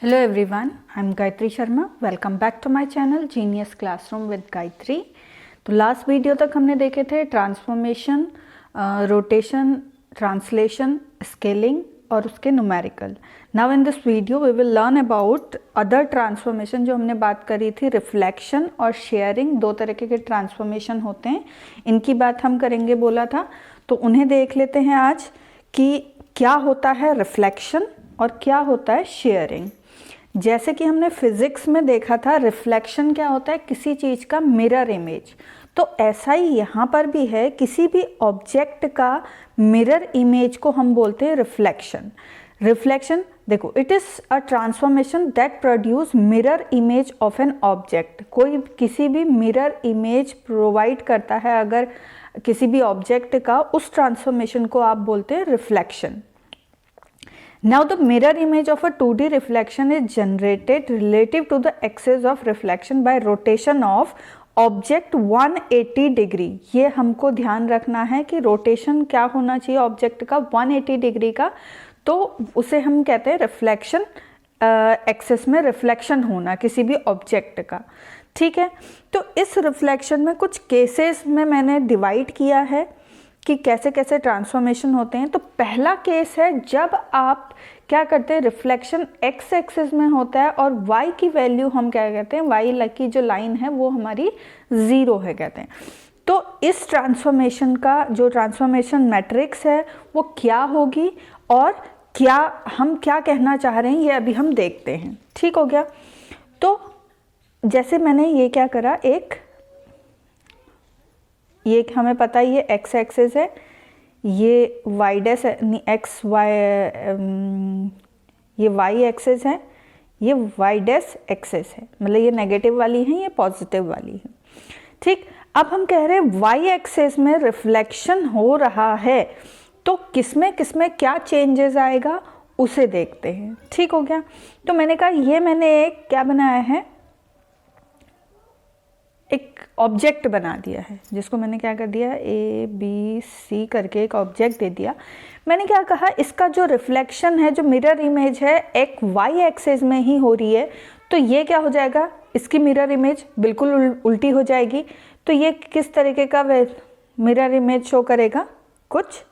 Hello everyone, I'm Gayatri Sharma. Welcome back to my channel Genius Classroom with Gayatri. तो last video तक हमने देखे थे transformation, rotation, translation, scaling और उसके numerical. Now in this video we will learn about other transformation. जो हमने बात करी थी रिफ्लेक्शन और शेयरिंग, दो तरीके के ट्रांसफॉर्मेशन होते हैं, इनकी बात हम करेंगे बोला था. तो उन्हें देख लेते हैं आज कि क्या होता है रिफ्लेक्शन और क्या होता है शेयरिंग. जैसे कि हमने फिजिक्स में देखा था रिफ्लेक्शन क्या होता है, किसी चीज़ का मिरर इमेज. तो ऐसा ही यहाँ पर भी है, किसी भी ऑब्जेक्ट का मिरर इमेज को हम बोलते हैं रिफ्लेक्शन. रिफ्लेक्शन देखो, it is a transformation that produce mirror image of an object. कोई किसी भी मिरर इमेज प्रोवाइड करता है अगर किसी भी ऑब्जेक्ट का, उस ट्रांसफॉर्मेशन को आप बोलते हैं reflection. Now the mirror image of a 2D reflection is generated relative to the axis of reflection by rotation of object 180 degree. ये हमको ध्यान रखना है कि रोटेशन क्या होना चाहिए ऑब्जेक्ट का, 180 डिग्री का. तो उसे हम कहते हैं रिफ्लेक्शन, एक्सिस में रिफ्लेक्शन होना किसी भी ऑब्जेक्ट का. ठीक है, तो इस रिफ्लेक्शन में कुछ केसेस में मैंने डिवाइड किया है कि कैसे कैसे ट्रांसफॉर्मेशन होते हैं. तो पहला केस है जब आप क्या करते हैं, रिफ्लेक्शन एक्स एक्सिस में होता है और वाई की वैल्यू हम क्या कहते हैं, वाई की जो लाइन है वो हमारी 0 है कहते हैं. तो इस ट्रांसफॉर्मेशन का जो ट्रांसफॉर्मेशन मैट्रिक्स है वो क्या होगी और क्या हम क्या कहना चाह रहे हैं ये अभी हम देखते हैं. ठीक हो गया. तो जैसे मैंने ये क्या करा, ये हमें पता है ये एक्स एक्सिस है, ये वाई डैश एक्स वाई, ये वाई एक्सिस है, ये वाई डैश एक्सिस है, मतलब ये नेगेटिव वाली है, ये पॉजिटिव वाली है. ठीक, अब हम कह रहे हैं वाई एक्सिस में रिफ्लेक्शन हो रहा है तो किसमें किसमें क्या चेंजेस आएगा उसे देखते हैं. ठीक हो गया. तो मैंने कहा ये मैंने एक क्या बनाया है, एक ऑब्जेक्ट बना दिया है जिसको मैंने क्या कर दिया, ए बी सी करके एक ऑब्जेक्ट दे दिया. मैंने क्या कहा, इसका जो रिफ्लेक्शन है, जो मिरर इमेज है, एक वाई एक्सिस में ही हो रही है. तो ये क्या हो जाएगा, इसकी मिरर इमेज बिल्कुल उल्टी हो जाएगी. तो ये किस तरीके का मिरर इमेज शो करेगा, कुछ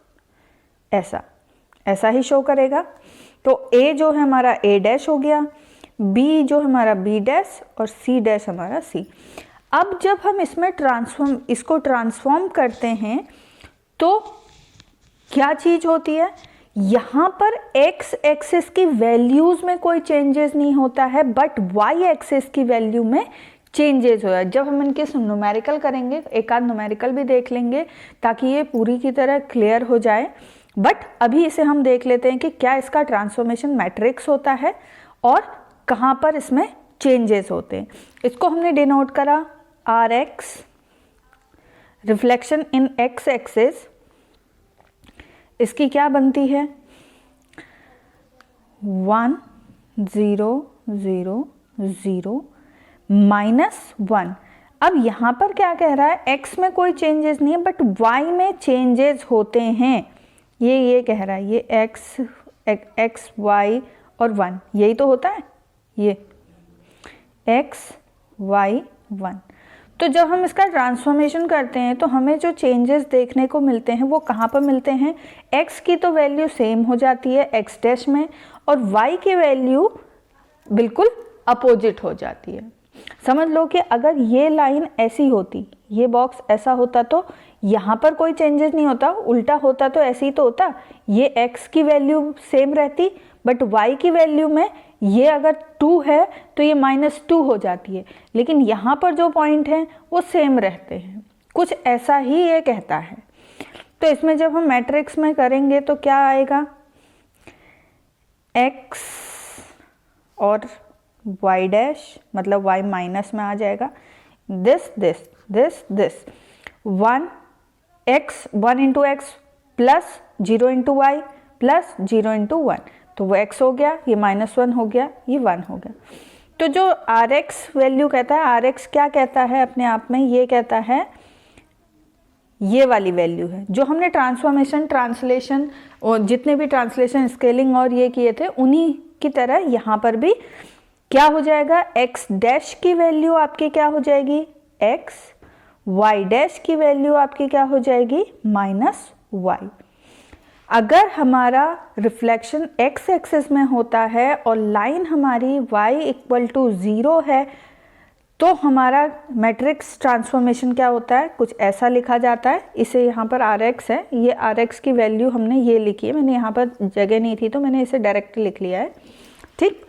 ऐसा ही शो करेगा. तो ए जो है हमारा ए डैश हो गया, बी जो हमारा बी डैश और सी डैश हमारा सी. अब जब हम इसमें इसको ट्रांसफॉर्म करते हैं तो क्या चीज़ होती है, यहाँ पर एक्स एक्सिस की वैल्यूज़ में कोई चेंजेस नहीं होता है, बट वाई एक्सिस की वैल्यू में चेंजेस हो रहा है. जब हम इनके न्यूमेरिकल करेंगे, एक आध न्यूमेरिकल भी देख लेंगे ताकि ये पूरी की तरह क्लियर हो जाए. बट अभी इसे हम देख लेते हैं कि क्या इसका ट्रांसफॉर्मेशन मैट्रिक्स होता है और कहाँ पर इसमें चेंजेस होते हैं. इसको हमने डिनोट करा R X, reflection in X axis. इसकी क्या बनती है, 1 0 0 0 -1. अब यहाँ पर क्या कह रहा है, x में कोई चेंजेस नहीं है बट y में चेंजेस होते हैं. ये कह रहा है, ये x y और 1 यही तो होता है, ये x y 1. तो जब हम इसका ट्रांसफॉर्मेशन करते हैं तो हमें जो चेंजेस देखने को मिलते हैं वो कहाँ पर मिलते हैं, x की तो वैल्यू सेम हो जाती है x डैश में और y की वैल्यू बिल्कुल अपोजिट हो जाती है. समझ लो कि अगर ये लाइन ऐसी होती, ये बॉक्स ऐसा होता तो यहाँ पर कोई चेंजेस नहीं होता, उल्टा होता तो ऐसे ही तो होता, ये x की वैल्यू सेम रहती बट y की वैल्यू में ये अगर 2 है तो ये -2 हो जाती है. लेकिन यहाँ पर जो पॉइंट हैं वो सेम रहते हैं, कुछ ऐसा ही ये कहता है. तो इसमें जब हम मैट्रिक्स में करेंगे तो क्या आएगा, x और y डैश मतलब y माइनस में आ जाएगा, this 1 into x plus 0 into y plus 0 into 1. तो वो x हो गया, ये -1 हो गया, ये 1 हो गया. तो जो आर एक्स वैल्यू कहता है, आर एक्स क्या कहता है अपने आप में, ये कहता है ये वाली वैल्यू है जो हमने ट्रांसफॉर्मेशन, ट्रांसलेशन और जितने भी ट्रांसलेशन, स्केलिंग और ये किए थे, उन्हीं की तरह यहाँ पर भी क्या हो जाएगा, x डैश की वैल्यू आपकी क्या हो जाएगी x, y डैश की वैल्यू आपकी क्या हो जाएगी -y। अगर हमारा रिफ्लेक्शन x एक्सिस में होता है और लाइन हमारी y इक्वल टू 0 है तो हमारा मैट्रिक्स ट्रांसफॉर्मेशन क्या होता है, कुछ ऐसा लिखा जाता है। इसे यहाँ पर Rx है, ये Rx की वैल्यू हमने ये लिखी है, मैंने यहाँ पर जगह नहीं थी तो मैंने इसे डायरेक्ट लिख लिया है, ठीक।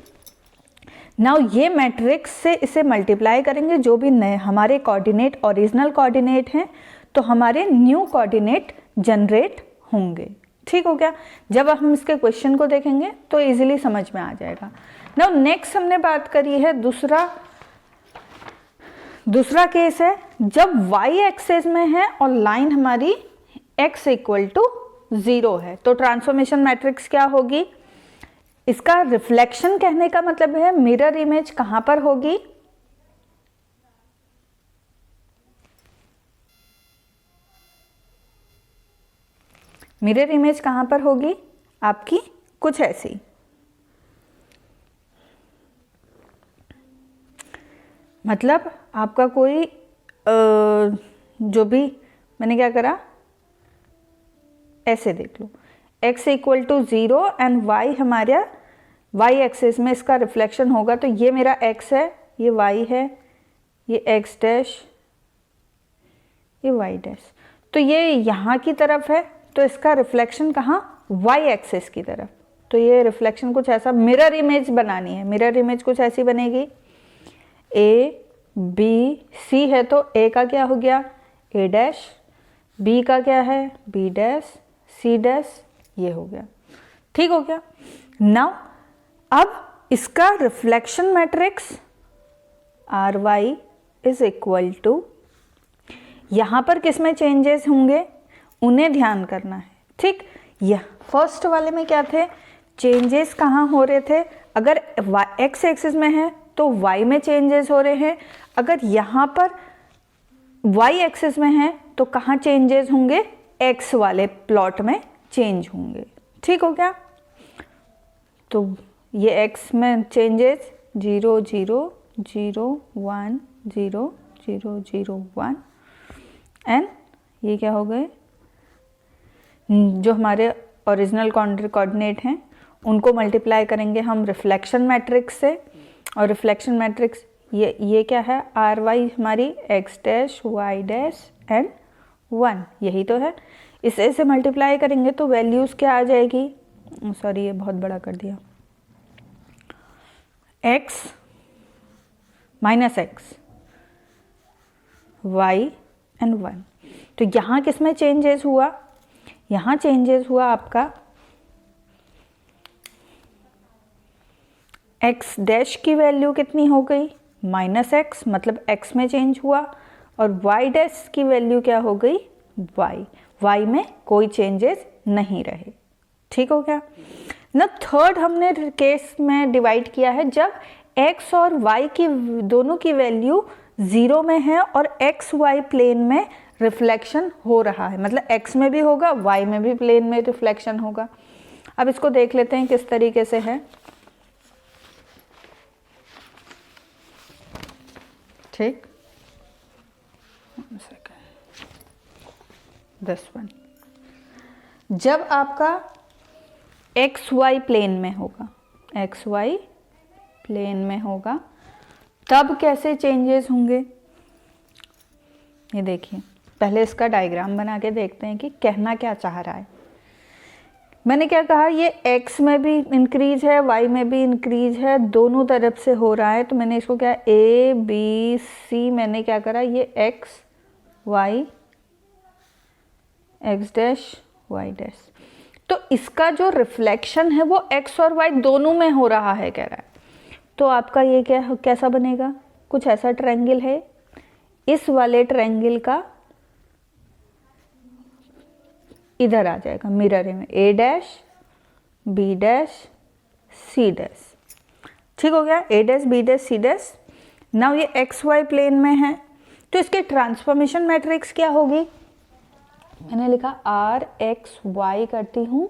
नाउ ये मैट्रिक्स से इसे मल्टीप्लाई करेंगे, जो भी नए हमारे कोऑर्डिनेट ओरिजिनल कोऑर्डिनेट हैं तो हमारे न्यू कोऑर्डिनेट जनरेट होंगे, ठीक हो गया। जब हम इसके क्वेश्चन को देखेंगे तो इजीली समझ में आ जाएगा। नाउ नेक्स्ट हमने बात करी है दूसरा केस है जब y एक्सिस में है और लाइन हमारी x इक्वल टू 0 है, तो ट्रांसफॉर्मेशन मैट्रिक्स क्या होगी, इसका रिफ्लेक्शन कहने का मतलब है मिरर इमेज कहां पर होगी, मिरर इमेज कहां पर होगी आपकी कुछ ऐसी, मतलब आपका कोई जो भी मैंने क्या करा ऐसे देख लो, x equal to 0 and y हमारा y एक्सिस में इसका रिफ्लेक्शन होगा, तो ये मेरा x है, ये y है, ये x डैश, ये y डैश, तो ये यहाँ की तरफ है तो इसका रिफ्लेक्शन कहाँ y एक्सिस की तरफ, तो ये रिफ्लेक्शन कुछ ऐसा मिरर इमेज बनानी है। मिरर इमेज कुछ ऐसी बनेगी, a b c है तो a का क्या हो गया a डैश, b का क्या है b डैश, c डैश ये हो गया, ठीक हो गया। नाउ अब इसका reflection matrix R Y is equal to, यहां पर किस में चेंजेस होंगे उन्हें ध्यान करना है, ठीक। यह फर्स्ट वाले में क्या थे, चेंजेस कहाँ हो रहे थे, अगर x एक्सिस में है तो y में चेंजेस हो रहे हैं, अगर यहाँ पर y एक्सिस में है तो कहाँ चेंजेस होंगे, x वाले प्लॉट में चेंज होंगे, ठीक हो गया। तो ये x में चेंजेस 0 0 0 1 0 0 0 1 एंड ये क्या हो गए, जो हमारे ओरिजिनल कोऑर्डिनेट हैं उनको मल्टीप्लाई करेंगे हम रिफ्लेक्शन मैट्रिक्स से, और रिफ्लेक्शन मैट्रिक्स ये क्या है आर वाई हमारी x dash y dash and 1, यही तो है। इसे मल्टीप्लाई करेंगे तो वैल्यूज़ क्या आ जाएगी, सॉरी ये बहुत बड़ा कर दिया, x minus x y and 1। तो यहाँ किस में चेंजेस हुआ, यहाँ चेंजेस हुआ आपका x डैश की वैल्यू कितनी हो गई -x, मतलब x में चेंज हुआ, और y डैश की वैल्यू क्या हो गई y में कोई चेंजेस नहीं रहे, ठीक हो गया ना। थर्ड हमने केस में डिवाइड किया है जब x और y की दोनों की वैल्यू 0 में है और x y प्लेन में रिफ्लेक्शन हो रहा है, मतलब x में भी होगा y में भी प्लेन में रिफ्लेक्शन होगा। अब इसको देख लेते हैं किस तरीके से है, ठीक। दिस वन, जब आपका एक्स वाई प्लेन में होगा, एक्स वाई प्लेन में होगा तब कैसे चेंजेस होंगे, ये देखिए पहले इसका डायग्राम बना के देखते हैं कि कहना क्या चाह रहा है। मैंने क्या कहा, ये x में भी इंक्रीज है y में भी इंक्रीज है, दोनों तरफ से हो रहा है, तो मैंने इसको क्या a b c मैंने क्या करा, ये x y x dash y dash, तो इसका जो रिफ्लेक्शन है वो x और y दोनों में हो रहा है कह रहा है। तो आपका ये कैसा बनेगा, कुछ ऐसा ट्रायंगल है, इस वाले ट्रायंगल का इधर आ जाएगा मिरर में a dash b dash c dash, ठीक हो गया, a dash b dash c dash. Now ये एक्स वाई प्लेन में है तो इसके ट्रांसफॉर्मेशन मैट्रिक्स क्या होगी, मैंने लिखा RXY करती हूँ,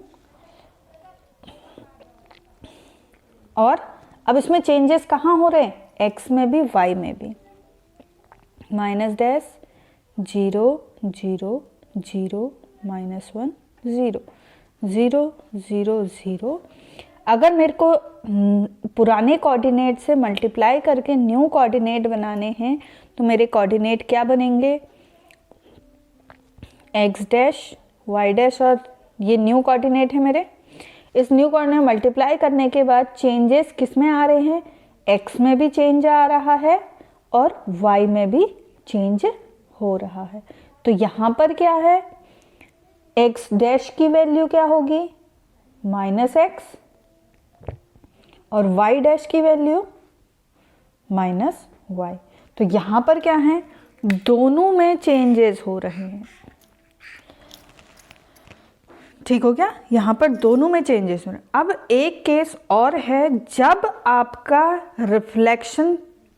और अब इसमें चेंजेस कहाँ हो रहे हैं, x में भी y में भी। Minus dash 0 0 0 -1 0 0 0 0। अगर मेरे को पुराने कोऑर्डिनेट से मल्टीप्लाई करके न्यू कोऑर्डिनेट बनाने हैं तो मेरे कोऑर्डिनेट क्या बनेंगे, x डैश y डैश, और ये न्यू कोऑर्डिनेट है मेरे। इस न्यू कोऑर्डिनेट मल्टीप्लाई करने के बाद चेंजेस किस में आ रहे हैं, x में भी चेंज आ रहा है और y में भी चेंज हो रहा है। तो यहाँ पर क्या है, x डैश की वैल्यू क्या होगी, -x, और y डैश की वैल्यू -y। तो यहाँ पर क्या है, दोनों में चेंजेस हो रहे हैं। ठीक हो गया, यहाँ पर दोनों में चेंजेस हो रहे हैं। अब एक केस और है, जब आपका रिफ्लेक्शन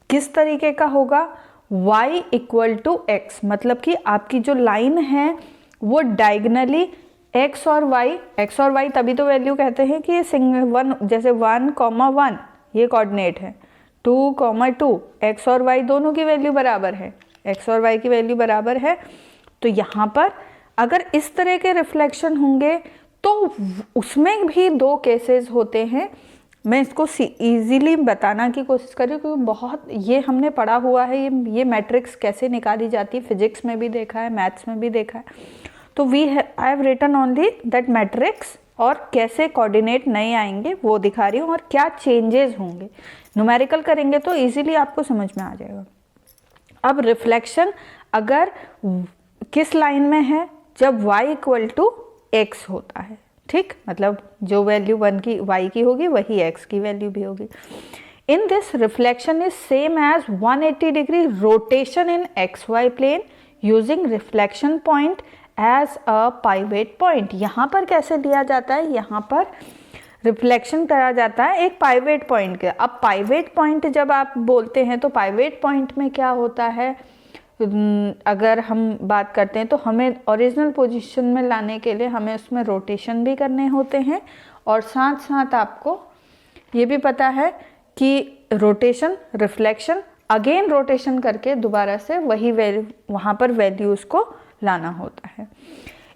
किस तरीके का होगा, y = x, मतलब कि आपकी जो लाइन है वो डायगनली x और y तभी तो वैल्यू कहते हैं कि ये सिंगल वन, जैसे 1, 1 ये कोऑर्डिनेट है, 2, 2 x और y दोनों की वैल्यू बराबर है, x और y की वैल्यू बराबर है। तो यहाँ पर अगर इस तरह के रिफ्लेक्शन होंगे तो उसमें भी दो केसेस होते हैं। मैं इसको इजीली बताना की कोशिश कर रही हूँ क्योंकि बहुत ये हमने पढ़ा हुआ है, ये मैट्रिक्स कैसे निकाली जाती है, फिजिक्स में भी देखा है, मैथ्स में भी देखा है। तो I have written only that matrix, और कैसे कोऑर्डिनेट नए आएंगे वो दिखा रही हूँ, और क्या चेंजेस होंगे। न्यूमेरिकल करेंगे तो इजीली आपको समझ में आ जाएगा। अब रिफ्लेक्शन अगर किस लाइन में है, जब y = x होता है, ठीक, मतलब जो वैल्यू 1 की y की होगी वही x की वैल्यू भी होगी। In this reflection is same as 180 degree rotation in xy plane using reflection point as a pivot point. यहाँ पर कैसे लिया जाता है, यहाँ पर रिफ्लेक्शन करा जाता है एक पाइवेट पॉइंट के। अब पाइवेट पॉइंट जब आप बोलते हैं तो पाइवेट पॉइंट में क्या होता है, अगर हम बात करते हैं तो हमें ओरिजिनल पोजीशन में लाने के लिए हमें उसमें रोटेशन भी करने होते हैं, और साथ साथ आपको ये भी पता है कि रोटेशन, रिफ्लेक्शन, अगेन रोटेशन करके दोबारा से वही वैल्यू वहाँ पर वैल्यूज को लाना होता है।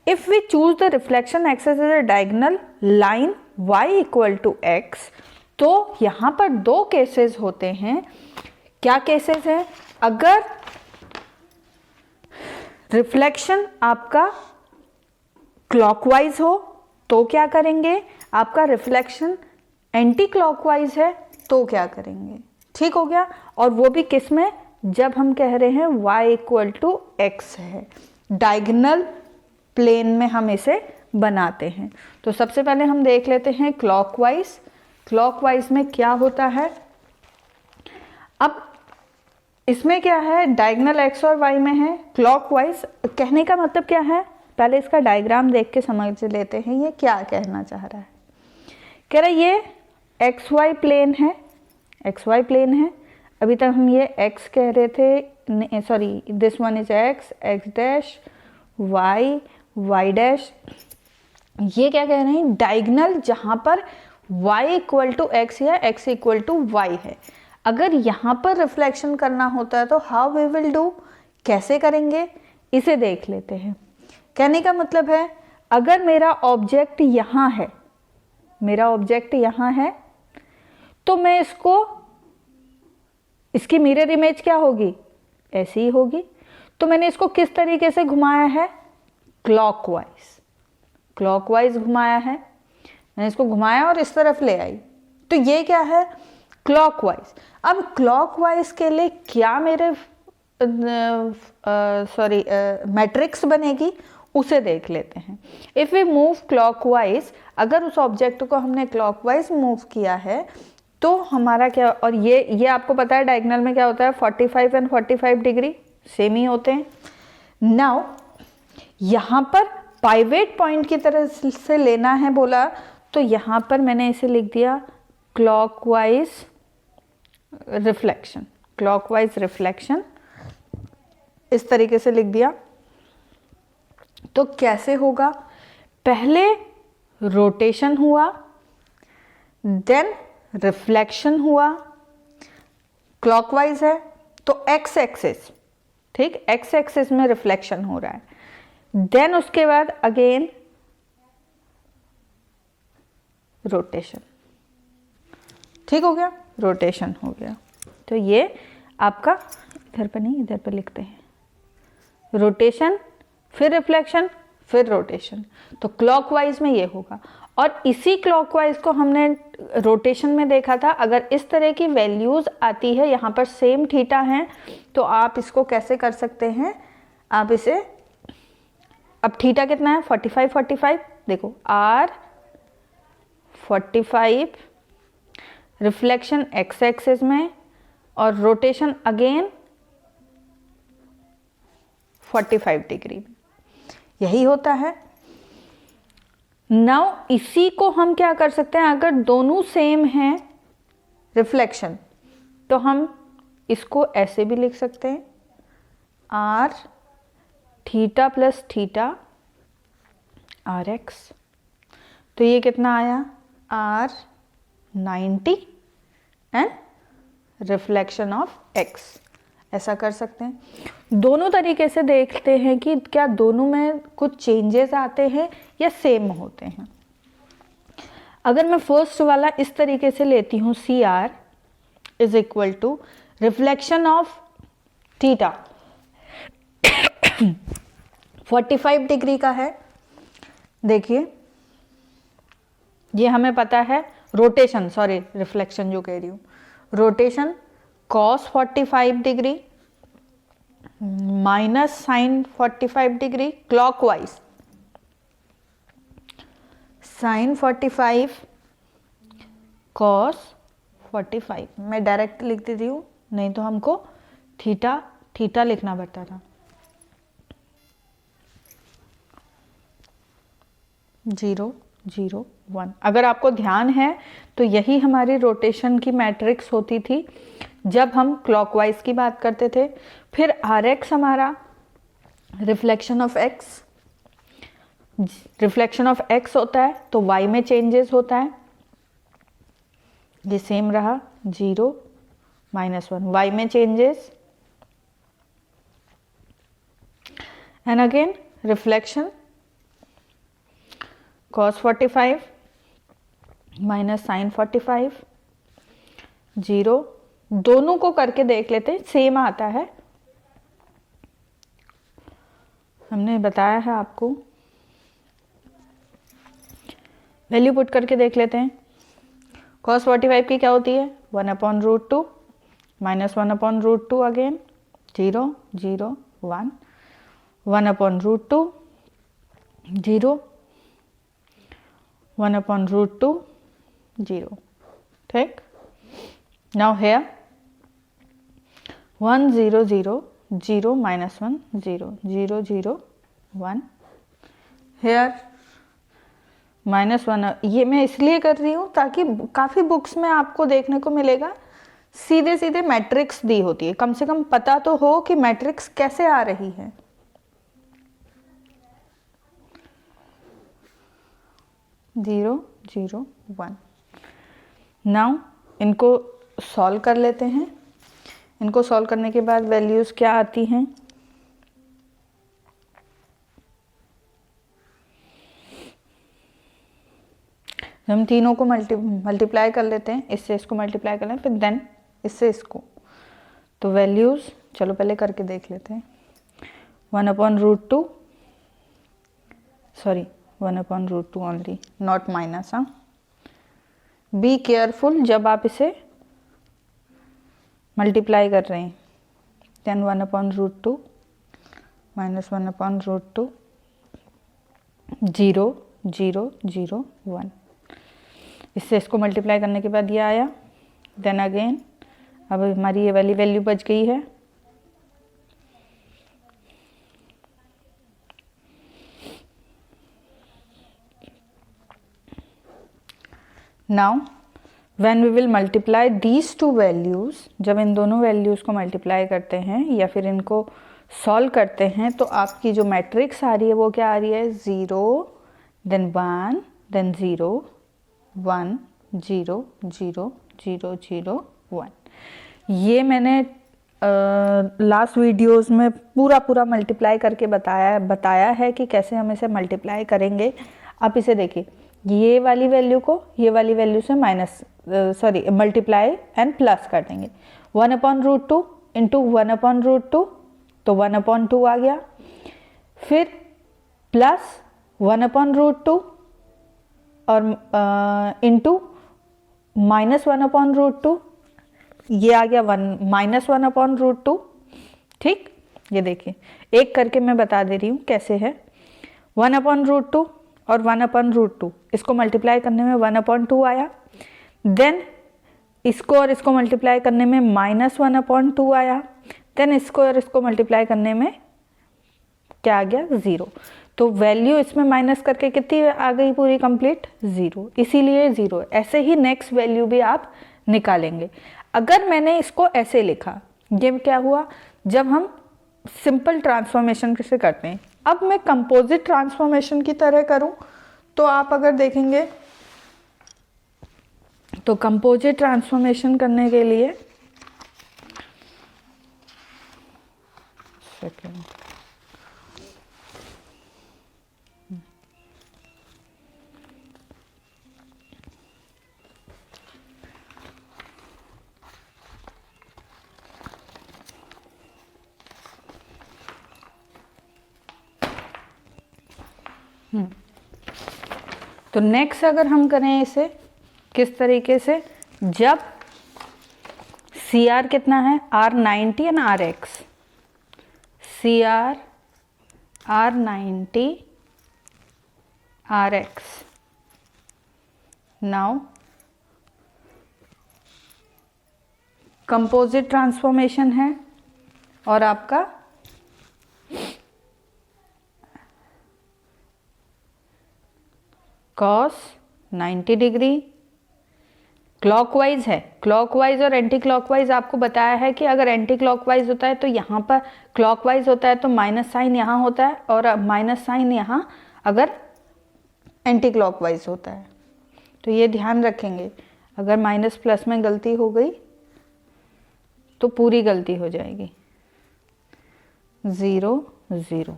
If we choose the reflection axis as a diagonal line y = x, तो यहाँ पर दो केसेस होते हैं। क्या केसेस हैं, अगर रिफ्लेक्शन आपका क्लॉकवाइज हो तो क्या करेंगे, आपका रिफ्लेक्शन एंटी क्लॉकवाइज है तो क्या करेंगे, ठीक हो गया। और वो भी किस में, जब हम कह रहे हैं y = x है, डायगोनल प्लेन में हम इसे बनाते हैं। तो सबसे पहले हम देख लेते हैं क्लॉकवाइज। क्लॉकवाइज में क्या होता है, अब इसमें क्या है, डायगोनल x और y में है। क्लॉकवाइज कहने का मतलब क्या है, पहले इसका डायग्राम देख के समझ लेते हैं ये क्या कहना चाह रहा है। कह रहा है ये xy प्लेन है, xy प्लेन है। अभी तक हम ये x कह रहे थे, sorry this one is x dash, y dash. ये क्या कह रहे हैं, डायगोनल जहाँ पर y = x या x = y है। अगर यहाँ पर रिफ्लेक्शन करना होता है तो हाउ वी विल डू, कैसे करेंगे, इसे देख लेते हैं। कहने का मतलब है, अगर मेरा ऑब्जेक्ट यहाँ है, मेरा ऑब्जेक्ट यहाँ है, तो मैं इसको, इसकी मिरर इमेज क्या होगी, ऐसी ही होगी। तो मैंने इसको किस तरीके से घुमाया है, क्लॉकवाइज, क्लॉकवाइज घुमाया है। मैंने इसको घुमाया और इस तरफ ले आई, तो ये क्या है, क्लॉकवाइज। अब क्लॉकवाइज के लिए क्या मेरे मैट्रिक्स बनेगी, उसे देख लेते हैं। इफ़ वी मूव क्लॉकवाइज, अगर उस ऑब्जेक्ट को हमने क्लॉकवाइज मूव किया है तो हमारा क्या, और ये आपको पता है डायगोनल में क्या होता है, 45 एंड 45 डिग्री सेम ही होते हैं। नाउ यहाँ पर पाइवेट पॉइंट की तरह से लेना है बोला, तो यहाँ पर मैंने इसे लिख दिया क्लॉकवाइज रिफ्लेक्शन, क्लॉकवाइज रिफ्लेक्शन इस तरीके से लिख दिया। तो कैसे होगा, पहले रोटेशन हुआ, देन रिफ्लेक्शन हुआ, क्लॉकवाइज है तो एक्स एक्सिस, ठीक, एक्स एक्सिस में रिफ्लेक्शन हो रहा है। देन उसके बाद अगेन रोटेशन, ठीक हो गया, रोटेशन हो गया। तो ये आपका, इधर पर नहीं इधर पर लिखते हैं, रोटेशन फिर रिफ्लेक्शन फिर रोटेशन, तो क्लॉकवाइज में ये होगा। और इसी क्लॉकवाइज को हमने रोटेशन में देखा था। अगर इस तरह की वैल्यूज आती है, यहाँ पर सेम थीटा है, तो आप इसको कैसे कर सकते हैं, आप इसे, अब थीटा कितना है 45 45, देखो आर 45, रिफ्लेक्शन एक्स एक्सिस में और रोटेशन अगेन 45 डिग्री में, यही होता है। नाउ इसी को हम क्या कर सकते हैं, अगर दोनों सेम हैं रिफ्लेक्शन, तो हम इसको ऐसे भी लिख सकते हैं, R theta plus theta R X. तो ये कितना आया, R 90 and reflection of X, ऐसा कर सकते हैं। दोनों तरीके से देखते हैं कि क्या दोनों में कुछ चेंजेस आते हैं या सेम होते हैं। अगर मैं फर्स्ट वाला इस तरीके से लेती हूँ, see R is equal to reflection of theta 45 degree का है। देखिए ये हमें पता है, रोटेशन, सॉरी रिफ्लेक्शन जो कह रही हूँ, rotation cos 45 degree minus sine 45 degree clockwise, sine 45 cos 45, मैं डायरेक्ट लिख देती हूँ, नहीं तो हमको थीटा थीटा लिखना पड़ता था। 0 0 1, अगर आपको ध्यान है तो यही हमारी रोटेशन की मैट्रिक्स होती थी जब हम क्लॉकवाइज की बात करते थे। फिर आर एक्स हमारा reflection of x, reflection of x होता है तो वाई में चेंजेस होता है, ये सेम रहा 0 -1, वाई में changes, and again reflection cos 45 minus sine 45 0, दोनों को करके देख लेते हैं, सेम आता है, हमने बताया है आपको। वैल्यू पुट करके देख लेते हैं। cos 45 की क्या होती है 1/√2 माइनस 1/√2 अगेन 0 0 1, 1/√2 0 1/√2 0, ठीक। नाउ हेयर 1 0 0 0 -1 0 0 0 1, हेयर -1, ये मैं इसलिए कर रही हूँ ताकि काफ़ी बुक्स में आपको देखने को मिलेगा सीधे सीधे मैट्रिक्स दी होती है, कम से कम पता तो हो कि मैट्रिक्स कैसे आ रही है। जीरो 0 1, नाउ इनको सॉल्व कर लेते हैं। इनको सॉल्व करने के बाद वैल्यूज क्या आती हैं, हम तीनों को मल्टीप्लाई कर लेते हैं, इससे इसको मल्टीप्लाई कर लें, फिर देन इससे इसको, तो वैल्यूज चलो पहले करके देख लेते हैं। 1/√2, सॉरी 1/√2 ओनली, नॉट माइनस। हाँ, बी केयरफुल जब आप इसे मल्टीप्लाई कर रहे हैं। देन 1/√2 माइनस 1/√2 0 0 0 1, इससे इसको मल्टीप्लाई करने के बाद ये आया। देन अगेन अब हमारी ये वाली वैल्यू बच गई है। Now when we will multiply these two values, जब इन दोनों वैल्यूज को मल्टीप्लाई करते हैं या फिर इनको सॉल्व करते हैं, तो आपकी जो मैट्रिक्स आ रही है वो क्या आ रही है 0 देन 1 देन 0 1 0 0 0 0 1। ये मैंने लास्ट वीडियोस में पूरा मल्टीप्लाई करके बताया है कि कैसे हम इसे मल्टीप्लाई करेंगे। आप इसे देखिए, ये वाली वैल्यू को ये वाली वैल्यू से मल्टीप्लाई एंड प्लस कर देंगे। 1/√2 इंटू 1/√2, तो 1/2 आ गया। फिर प्लस 1/√2 और इंटू -1/√2, ये आ गया -1/√2। ठीक, ये देखिए एक करके मैं बता दे रही हूँ कैसे है। 1/√2 और 1/√2 इसको मल्टीप्लाई करने में 1/2 आया। देन इसको और इसको मल्टीप्लाई करने में -1/2 आया। देन इसको और इसको मल्टीप्लाई करने में क्या आ गया, 0। तो वैल्यू इसमें माइनस करके कितनी आ गई पूरी कंप्लीट, 0, इसीलिए 0। ऐसे ही नेक्स्ट वैल्यू भी आप निकालेंगे। अगर मैंने इसको ऐसे लिखा, ये क्या हुआ, जब हम सिंपल ट्रांसफॉर्मेशन से करते हैं। अब मैं कंपोजिट ट्रांसफॉर्मेशन की तरह करूं तो आप अगर देखेंगे तो कंपोजिट ट्रांसफॉर्मेशन करने के लिए सेकेंड तो नेक्स्ट अगर हम करें इसे किस तरीके से, जब CR कितना है, R90 and RX, CR R90 RX। Now composite transformation है और आपका cos 90 डिग्री क्लॉकवाइज है। क्लॉकवाइज और एंटी क्लॉकवाइज आपको बताया है कि अगर एंटी क्लॉकवाइज होता है तो यहाँ पर, क्लॉकवाइज होता है तो माइनस साइन यहाँ होता है और माइनस साइन यहाँ अगर एंटी क्लॉकवाइज होता है। तो ये ध्यान रखेंगे, अगर माइनस प्लस में गलती हो गई तो पूरी गलती हो जाएगी। 0 0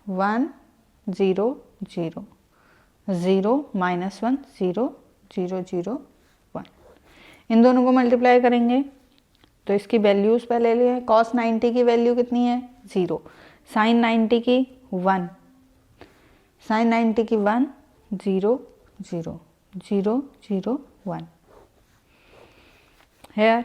1 0 0 0 -1 0 0 0 1। इन दोनों को मल्टीप्लाई करेंगे तो इसकी वैल्यूज पहले लिए। cos 90 की वैल्यू कितनी है, 0। sin 90 की 1, sin 90 की 1 0 0 0 0 1 here।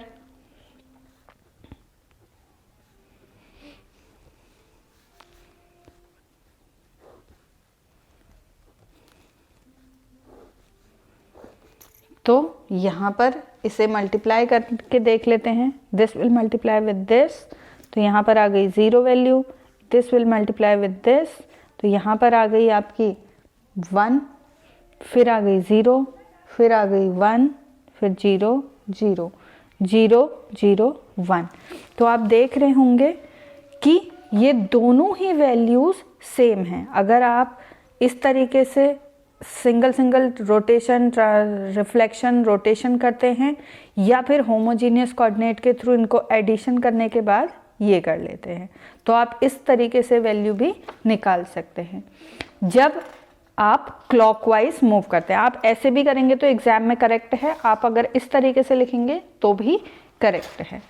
तो यहाँ पर इसे मल्टीप्लाई करके देख लेते हैं। This will multiply with this, तो यहाँ पर आ गई 0 value. This will multiply with this, तो यहाँ पर आ गई आपकी 1, फिर आ गई 0, फिर आ गई 1, फिर 0 0 0 0 1। तो आप देख रहे होंगे कि ये दोनों ही वैल्यूज़ सेम हैं। अगर आप इस तरीके से सिंगल रोटेशन, रिफ्लेक्शन, रोटेशन करते हैं या फिर होमोजीनियस कोऑर्डिनेट के थ्रू इनको एडिशन करने के बाद ये कर लेते हैं, तो आप इस तरीके से वैल्यू भी निकाल सकते हैं जब आप क्लॉकवाइज मूव करते हैं। आप ऐसे भी करेंगे तो एग्जाम में करेक्ट है, आप अगर इस तरीके से लिखेंगे तो भी करेक्ट है।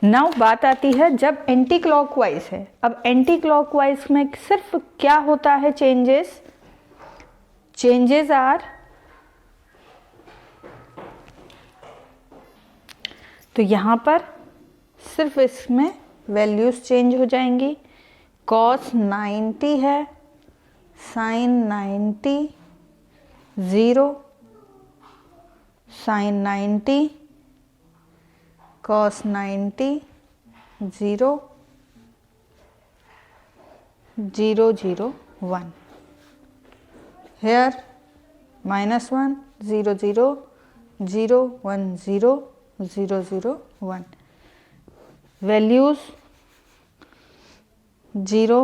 नाउ बात आती है जब एंटी क्लॉकवाइज है। अब एंटी क्लॉकवाइज में सिर्फ क्या होता है, चेंजेस आर, तो यहां पर सिर्फ इसमें वैल्यूज चेंज हो जाएंगी। cos 90 है, sin 90 0, sin 90 cos 90 0 0 0 1। here -1 0 0 0 1 0 0 0 1। Values 0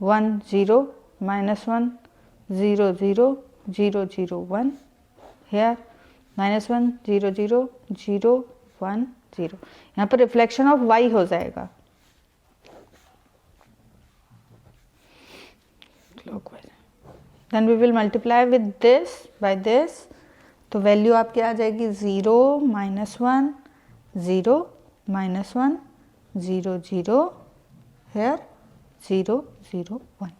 1 0 -1 0 0 0 0 1 here -1 0 0 0 1 0, यहाँ पर रिफ्लेक्शन ऑफ y हो जाएगा clockwise. Then we will multiply with this by this, तो वैल्यू आपकी आ जाएगी 0 -1 0 -1 0 0 हेयर 0 0 1।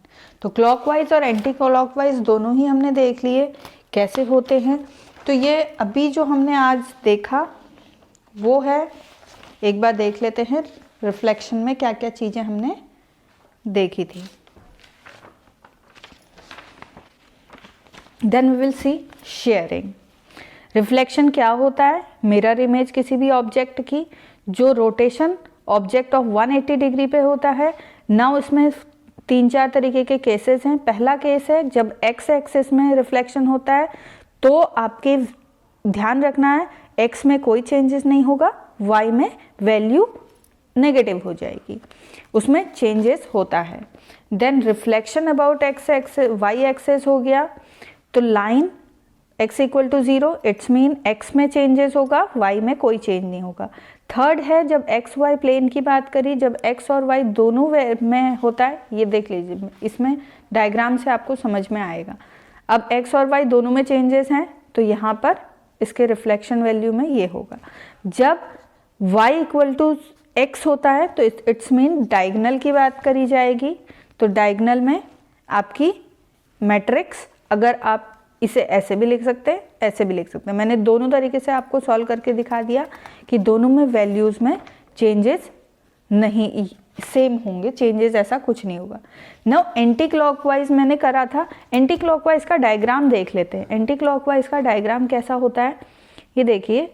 तो क्लॉकवाइज और एंटी क्लॉकवाइज दोनों ही हमने देख लिए कैसे होते हैं। तो ये अभी जो हमने आज देखा वो है, एक बार देख लेते हैं रिफ्लेक्शन में क्या क्या चीज़ें हमने देखी थी। Then we will see shearing. Reflection क्या होता है? मिरर इमेज किसी भी ऑब्जेक्ट की जो रोटेशन ऑब्जेक्ट ऑफ 180 डिग्री पे होता है। नाउ इसमें 3-4 तरीके के केसेस हैं। पहला केस है जब एक्स एक्सिस में रिफ्लेक्शन होता है, तो आपके ध्यान रखना है एक्स में कोई चेंजेस नहीं होगा, वाई में वैल्यू नेगेटिव हो जाएगी, उसमें चेंजेस होता है। Then reflection about X axis, Y axis हो गया, तो line x equal to 0, it's mean x में चेंजेस होगा, y में कोई चेंज नहीं होगा। थर्ड है जब x y प्लेन की बात करी, जब x और y दोनों में होता है, ये देख लीजिए इसमें डायग्राम से आपको समझ में आएगा। अब x और y दोनों में चेंजेस हैं, तो यहाँ पर इसके रिफ्लेक्शन वैल्यू में ये होगा। जब y इक्वल टू x होता है तो इट्स मीन डायगनल की बात करी जाएगी। तो डायगनल में आपकी मैट्रिक्स, अगर आप इसे ऐसे भी लिख सकते हैं, ऐसे भी लिख सकते हैं, मैंने दोनों तरीके से आपको सॉल्व करके दिखा दिया कि दोनों में वैल्यूज़ में चेंजेस नहीं, सेम होंगे, चेंजेस ऐसा कुछ नहीं होगा। नाउ एंटी क्लॉकवाइज मैंने करा था, एंटी क्लॉकवाइज का डायग्राम देख लेते हैं। एंटी क्लॉकवाइज का डायग्राम कैसा होता है, ये देखिए,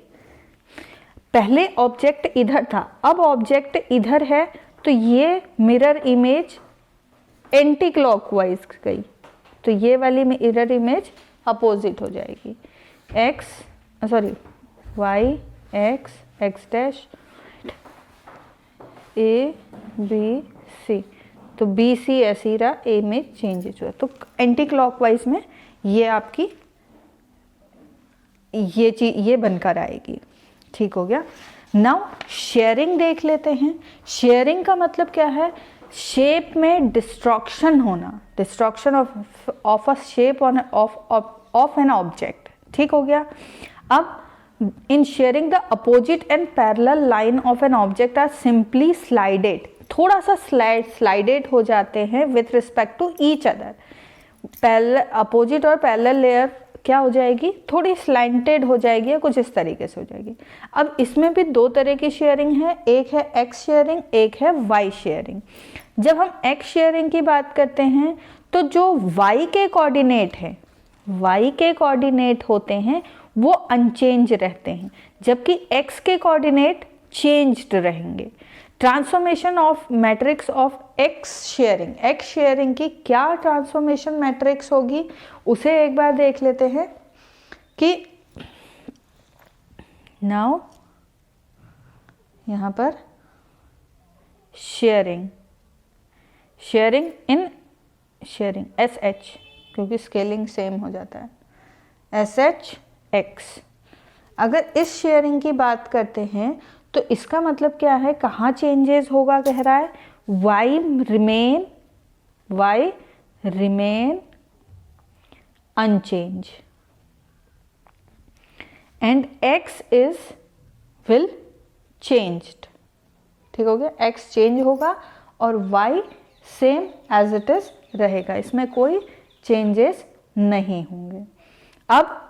पहले ऑब्जेक्ट इधर था, अब ऑब्जेक्ट इधर है, तो ये मिरर इमेज एंटी क्लॉकवाइज गई, तो ये वाली मिरर इमेज अपोजिट हो जाएगी। y x dash a b c, तो b c ऐसी रहा, a में चेंजेस हुआ, तो एंटी क्लॉकवाइज में ये आपकी ये चीज ये बनकर आएगी। ठीक हो गया। नाउ शेयरिंग देख लेते हैं। शेयरिंग का मतलब क्या है? शेप में डिस्ट्रक्शन होना, destruction of a shape of an object. ठीक हो गया। अब in shearing the opposite and parallel line of an object are simply slided, थोड़ा सा स्लाइडेड हो जाते हैं with respect to each other. Opposite और पैरेलल लेयर क्या हो जाएगी? थोड़ी स्लैंटेड हो जाएगी या कुछ इस तरीके से हो जाएगी। अब इसमें भी दो तरह की शेयरिंग है, एक है एक्स शेयरिंग, एक है वाई शेयरिंग। जब हम एक्स शेयरिंग की बात करते हैं तो जो वाई के कोऑर्डिनेट है, वाई के कोऑर्डिनेट होते हैं वो अनचेंज रहते हैं, जबकि एक्स के कोऑर्डिनेट चेंज्ड रहेंगे। Transformation of matrix of x sharing की क्या ट्रांसफॉर्मेशन मैट्रिक्स होगी उसे एक बार देख लेते हैं कि नाउ यहां पर शेयरिंग एस एच, क्योंकि स्केलिंग सेम हो जाता है, एस एच एक्स। अगर इस शेयरिंग की बात करते हैं तो इसका मतलब क्या है? कहाँ चेंजेस होगा कह रहा है? y remain unchanged and x will changed। ठीक हो गया। x चेंज होगा और y same as it is रहेगा, इसमें कोई चेंजेस नहीं होंगे। अब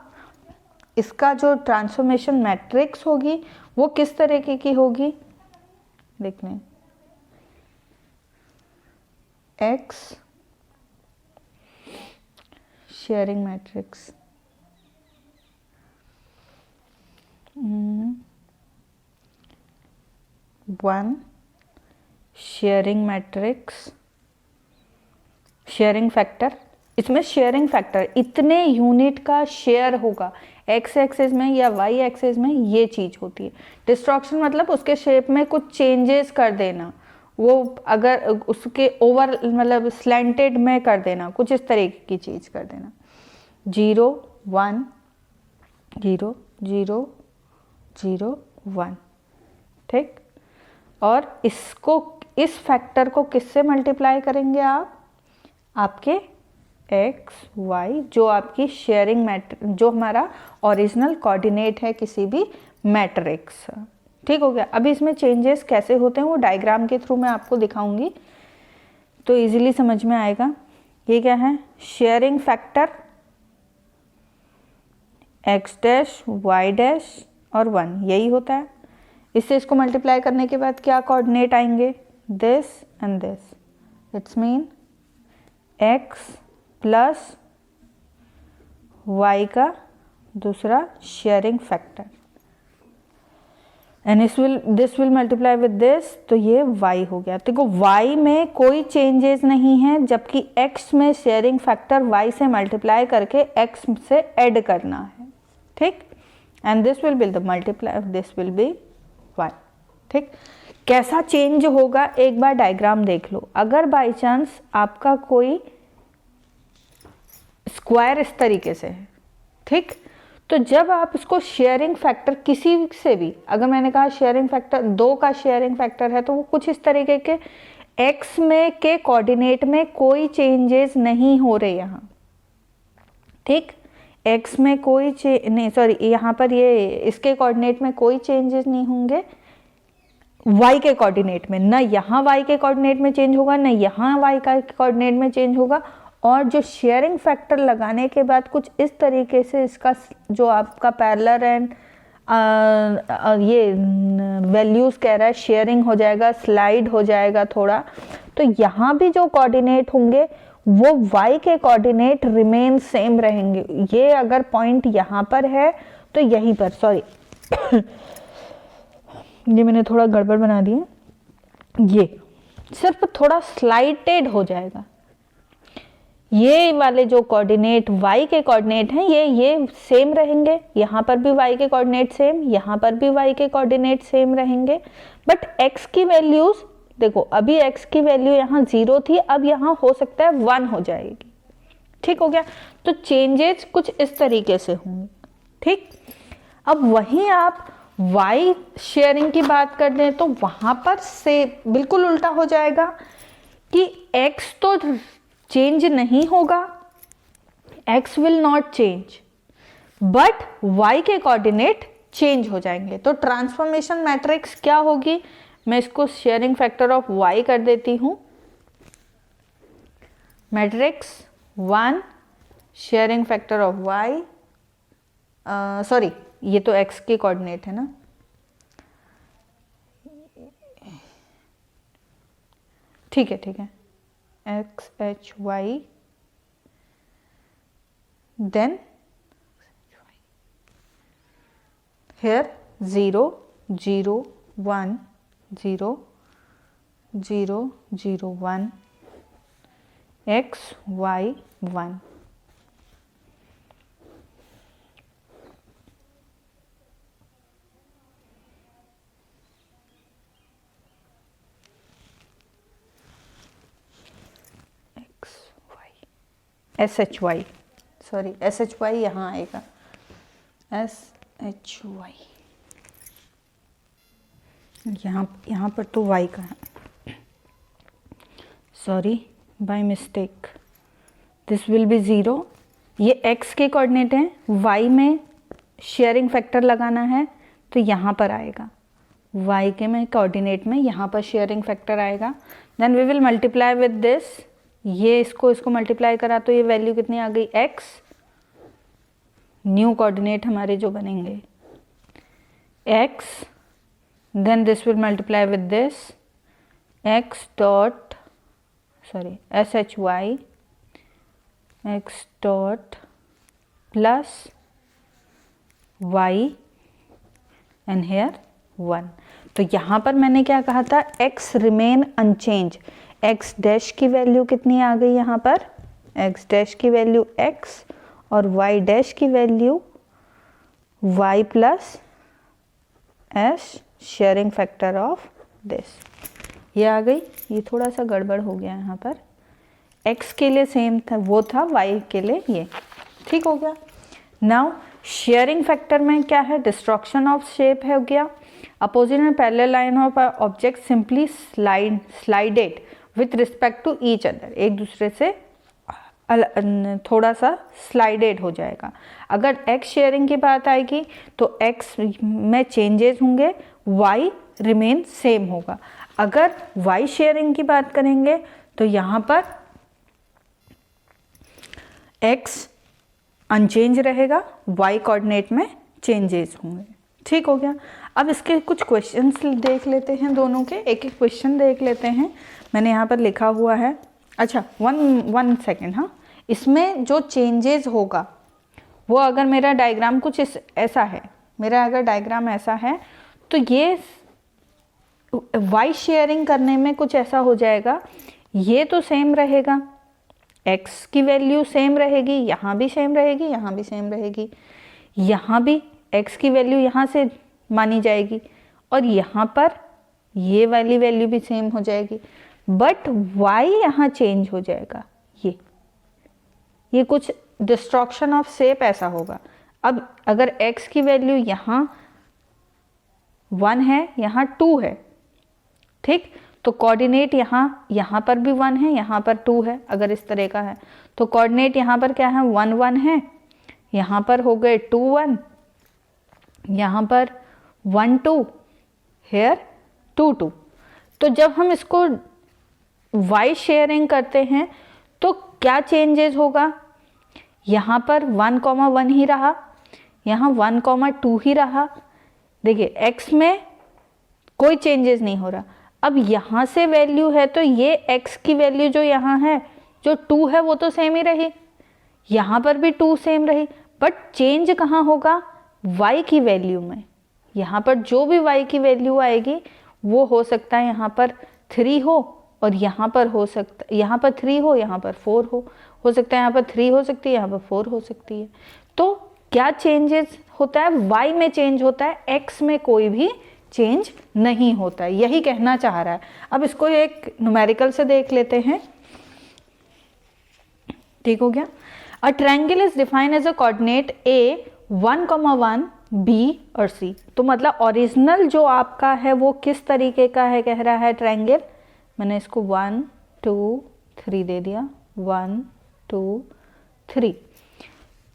इसका जो ट्रांसफॉर्मेशन मैट्रिक्स होगी वो किस तरीके की होगी? देख लें, x sharing matrix, one sharing matrix, sharing factor, इसमें शेयरिंग फैक्टर इतने यूनिट का शेयर होगा, एक्स एक्सिस में या वाई एक्सिस में ये चीज होती है। डिस्ट्रक्शन मतलब उसके शेप में कुछ चेंजेस कर देना, वो अगर उसके ओवर मतलब स्लैंटेड में कर देना, कुछ इस तरीके की चीज कर देना। 0 1 0 0 0 1, ठीक। और इसको, इस फैक्टर को किससे मल्टीप्लाई करेंगे आप? आपके x y, जो आपकी शेयरिंग मैट्रिक्स, जो हमारा ओरिजिनल कोऑर्डिनेट है किसी भी मैट्रिक्स, ठीक हो गया। अभी इसमें चेंजेस कैसे होते हैं वो डायग्राम के थ्रू मैं आपको दिखाऊंगी तो इजीली समझ में आएगा। ये क्या है? Sharing factor x dash y dash और 1, यही होता है। इससे इसको मल्टीप्लाई करने के बाद क्या कोऑर्डिनेट आएंगे? This and this, it's mean x plus y का दूसरा sharing factor, and this will multiply with this, तो ये y हो गया। देखो y में कोई चेंजेस नहीं है, जबकि x में शेयरिंग फैक्टर y से मल्टीप्लाई करके x से ऐड करना है, ठीक। And this will be the multiply, this will be y, ठीक। कैसा चेंज होगा एक बार डायग्राम देख लो। अगर बाय चांस आपका कोई स्क्वायर इस तरीके से है, ठीक, तो जब आप इसको शेयरिंग फैक्टर किसी से भी, अगर मैंने कहा शेयरिंग फैक्टर 2 का शेयरिंग फैक्टर है, तो वो कुछ इस तरीके के x में के कोऑर्डिनेट में कोई चेंजेस नहीं हो रहे यहाँ, ठीक। x में कोई नहीं, सॉरी, यहाँ पर ये इसके कोऑर्डिनेट में कोई चेंजेस नहीं होंगे, y के कोऑर्डिनेट में, ना यहाँ y के कोऑर्डिनेट में चेंज होगा, ना यहाँ y का कोऑर्डिनेट में चेंज होगा। और जो शेयरिंग फैक्टर लगाने के बाद कुछ इस तरीके से इसका जो आपका पैरेलल एंड ये वैल्यूज कह रहा है शेयरिंग हो जाएगा, स्लाइड हो जाएगा थोड़ा, तो यहाँ भी जो कोऑर्डिनेट होंगे वो y के कोऑर्डिनेट रिमेन सेम रहेंगे। ये अगर पॉइंट यहाँ पर है तो यहीं पर, सॉरी ये मैंने थोड़ा गड़बड़ बना दी है, ये सिर्फ थोड़ा स्लाइटेड हो जाएगा। ये वाले जो कोऑर्डिनेट y के कोऑर्डिनेट हैं ये सेम रहेंगे, यहाँ पर भी y के कोऑर्डिनेट सेम, यहाँ पर भी y के कोऑर्डिनेट सेम रहेंगे, बट x की वैल्यूज देखो, अभी x की वैल्यू यहाँ 0 थी, अब यहाँ हो सकता है 1 हो जाएगी, ठीक हो गया। तो चेंजेस कुछ इस तरीके से होंगे, ठीक। अब वहीं आप y शेयरिंग की बात कर दें तो वहां पर से बिल्कुल उल्टा हो जाएगा कि x तो चेंज नहीं होगा, x will not change, but y के कोऑर्डिनेट चेंज हो जाएंगे। तो ट्रांसफॉर्मेशन मैट्रिक्स क्या होगी? मैं इसको शेयरिंग फैक्टर ऑफ y कर देती हूं, matrix 1 sharing factor of y, sorry ये तो x के कोऑर्डिनेट है ना, ठीक है, ठीक है, x h y, then here 0 0 1 0 0 0 1 x y 1, S H Y, sorry S H Y यहाँ आएगा, एस एच वाई, यहाँ पर तो y का है, sorry by mistake, this will be 0। ये x के कोऑर्डिनेट हैं, y में शेयरिंग फैक्टर लगाना है तो यहाँ पर आएगा, y के में कोऑर्डिनेट में यहाँ पर शेयरिंग फैक्टर आएगा, then we will multiply with this, ये इसको मल्टीप्लाई करा तो ये वैल्यू कितनी आ गई? x, न्यू कोऑर्डिनेट हमारे जो बनेंगे x, then this will multiply with this x dot, sorry S H Y, x dot plus y and here 1। तो यहाँ पर मैंने क्या कहा था? x remain unchanged, x dash की वैल्यू कितनी आ गई यहाँ पर? x डैश की वैल्यू x और y डैश की वैल्यू y plus s shearing factor of this, ये आ गई। ये थोड़ा सा गड़बड़ हो गया यहाँ पर, x के लिए सेम था, वो था, y के लिए ये, ठीक हो गया। नाउ शेयरिंग फैक्टर में क्या है, डिस्ट्रक्शन ऑफ शेप है हो गया। Opposite and parallel line of object simply slided with respect to each other, एक दूसरे से थोड़ा सा स्लाइडेड हो जाएगा। अगर एक्स शेयरिंग की बात आएगी तो एक्स में चेंजेस होंगे, वाई रिमेन सेम होगा। अगर वाई शेयरिंग की बात करेंगे तो यहाँ पर एक्स अनचेंज रहेगा, वाई कोऑर्डिनेट में चेंजेस होंगे। ठीक हो गया। अब इसके कुछ क्वेश्चंस देख लेते हैं, दोनों के एक एक क्वेश्चन देख लेते हैं। मैंने यहाँ पर लिखा हुआ है, अच्छा वन सेकेंड, हाँ, इसमें जो चेंजेस होगा वो अगर मेरा डायग्राम कुछ ऐसा है, मेरा अगर डायग्राम ऐसा है तो ये वाई शेयरिंग करने में कुछ ऐसा हो जाएगा, ये तो सेम रहेगा, एक्स की वैल्यू सेम रहेगी, यहाँ भी सेम रहेगी, यहाँ भी सेम रहेगी, यहाँ भी एक्स की वैल्यू यहाँ से मानी जाएगी और यहाँ पर ये वाली वैल्यू भी सेम हो जाएगी, बट वाई यहाँ चेंज हो जाएगा। ये कुछ डिस्ट्रक्शन ऑफ शेप ऐसा होगा। अब अगर x की वैल्यू यहाँ 1 है, यहाँ 2 है, ठीक, तो कोऑर्डिनेट यहाँ पर भी 1 है, यहाँ पर 2 है। अगर इस तरह का है तो कोऑर्डिनेट यहाँ पर क्या है, 1 1 है, यहाँ पर हो गए 2 1, यहाँ पर 1 2, हेयर 2 2। तो जब हम इसको y शेयरिंग करते हैं तो क्या चेंजेस होगा, यहाँ पर 1 1 ही रहा, यहाँ 1 2 ही रहा। देखिए x में कोई चेंजेस नहीं हो रहा। अब यहाँ से वैल्यू है तो ये x की वैल्यू जो यहाँ है, जो 2 है वो तो सेम ही रही, यहाँ पर भी 2 सेम रही, बट चेंज कहाँ होगा, y की वैल्यू में। यहाँ पर जो भी y की वैल्यू आएगी वो हो सकता है यहाँ पर 3 हो और यहाँ पर हो सकता, यहाँ पर 3 हो, यहाँ पर 4 हो सकता है यहाँ पर 3 हो सकती है, यहाँ पर 4 हो सकती है। तो क्या चेंजेस होता है, y में चेंज होता है, x में कोई भी चेंज नहीं होता है, यही कहना चाह रहा है। अब इसको एक न्यूमेरिकल से देख लेते हैं। ठीक हो गया। A triangle is defined as a coordinate a 1 1 b और c। तो मतलब ओरिजिनल जो आपका है वो किस तरीके का है, कह रहा है ट्रायंगल, मैंने इसको 1 2 3 दे दिया, 1 2 3।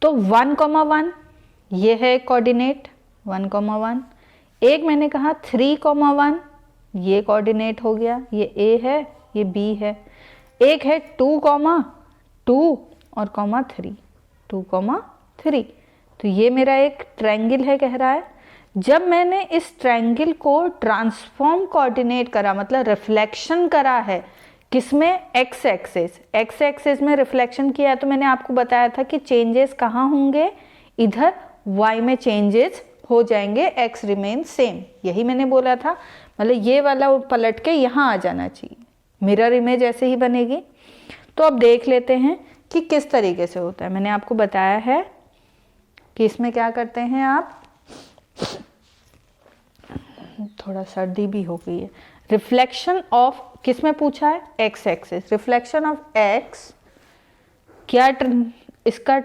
तो 1 1 ये है कोऑर्डिनेट 1 1, एक मैंने कहा 3 1 ये कोऑर्डिनेट हो गया, ये a है, ये b है, एक है 2 2 और 3 2 3। तो ये मेरा एक ट्रायंगल है कह रहा है। जब मैंने इस ट्रायंगल को ट्रांसफॉर्म कोऑर्डिनेट करा, मतलब रिफ्लेक्शन करा है, किसमें, एक्स एक्सिस में रिफ्लेक्शन किया, तो मैंने आपको बताया था कि चेंजेस कहाँ होंगे, इधर y में चेंजेस हो जाएंगे, x रिमेन सेम, यही मैंने बोला था। मतलब ये वाला पलट के यहाँ आ जाना चाहिए, मिरर इमेज ऐसे ही बनेगी। तो अब देख लेते हैं कि किस तरीके से होता है। मैंने आपको बताया है कि इसमें क्या करते हैं आप, थोड़ा सर्दी भी हो गई है। रिफ्लेक्शन ऑफ किसमें पूछा है, x axis, reflection of x, क्या इसका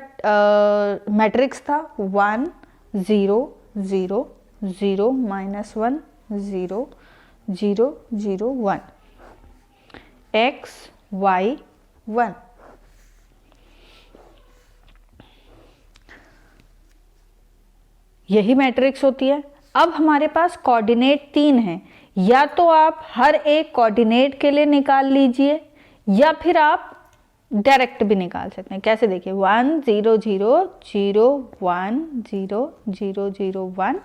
मैट्रिक्स था 1 0 0 0 -1 0 0 0 1, x y 1। यही मैट्रिक्स होती है। अब हमारे पास कोऑर्डिनेट 3 हैं, या तो आप हर एक कोऑर्डिनेट के लिए निकाल लीजिए या फिर आप डायरेक्ट भी निकाल सकते हैं। कैसे, देखिए 1 0 0 0 1 0 0 0 1,